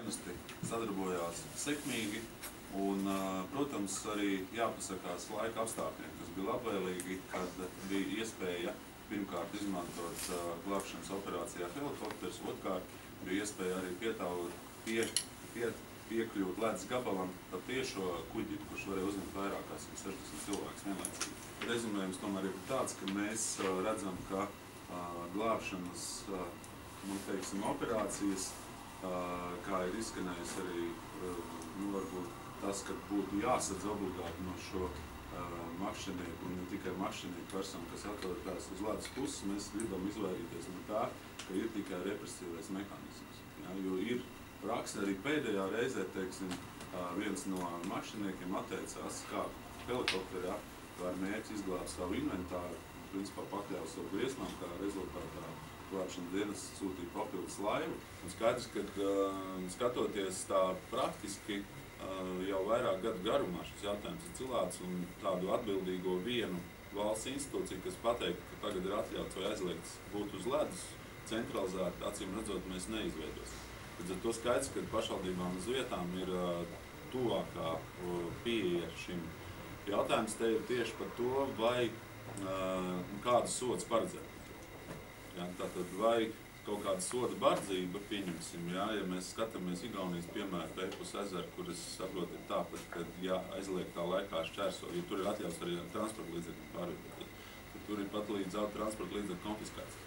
dienesti sadarbojās sekmīgi un, protams, arī jāpasakās laika apstākļiem, kas bija labvēlīgi, kad bija iespēja pirmkārt izmantot glābšanas operācijā helikopters, otrkārt bija iespēja arī piekļūt ledus gabalam pa tiešo kuģi, kurš varēja uzņemt vairāk kā 160 cilvēkus vienlaicīgi. Rezumējums tomēr ir tāds, ka mēs redzam, ka glābšanas operācijas, kā ir izskanējis arī varbūt tas, ka būtu jāsadz obligāti no šo makšķernieku un ne tikai makšķernieku personu, kas atrodas uz ledus puses, mēs gribam izvairīties no tā, ka ir tikai represīvais mehānisms. Ja, jo ir praksa arī pēdējā reizē, teiksim, viens no makšķerniekiem atteicās kāpt helikopterā ar mērķi izglābt savu inventāru, principā pakļāva savu briesmām, kā rezultātā glābšanas dienas sūtīja papildus laivu. Un skaidrs, ka skatoties tā praktiski jau vairāk gadu garumā šis jautājums ir cilāts un tādu atbildīgo vienu valsts institūciju, kas pateikt, ka tagad ir atļauts vai aizliegts būt uz ledus, centralizēti, acīm redzot, mēs neizveidosim. Līdz ar to skaidrs, ka pašvaldībām uz vietām ir tuvākā pieeja šim. Jautājums te ir tieši par to, vai kādas sodas paredzēt. Ja, tātad vai kaut kāda soda bardzība, pieņemsim, ja mēs skatāmies Igaunijas piemēru Peipus ezeru, kur es saprotu ir tāpat, ka ja aizliegtā laikā šķērso, jo tur ir atļauts arī transporta līdzekļu pārvietot, tad tur ir pat līdz transporta līdzekļu konfiskācija.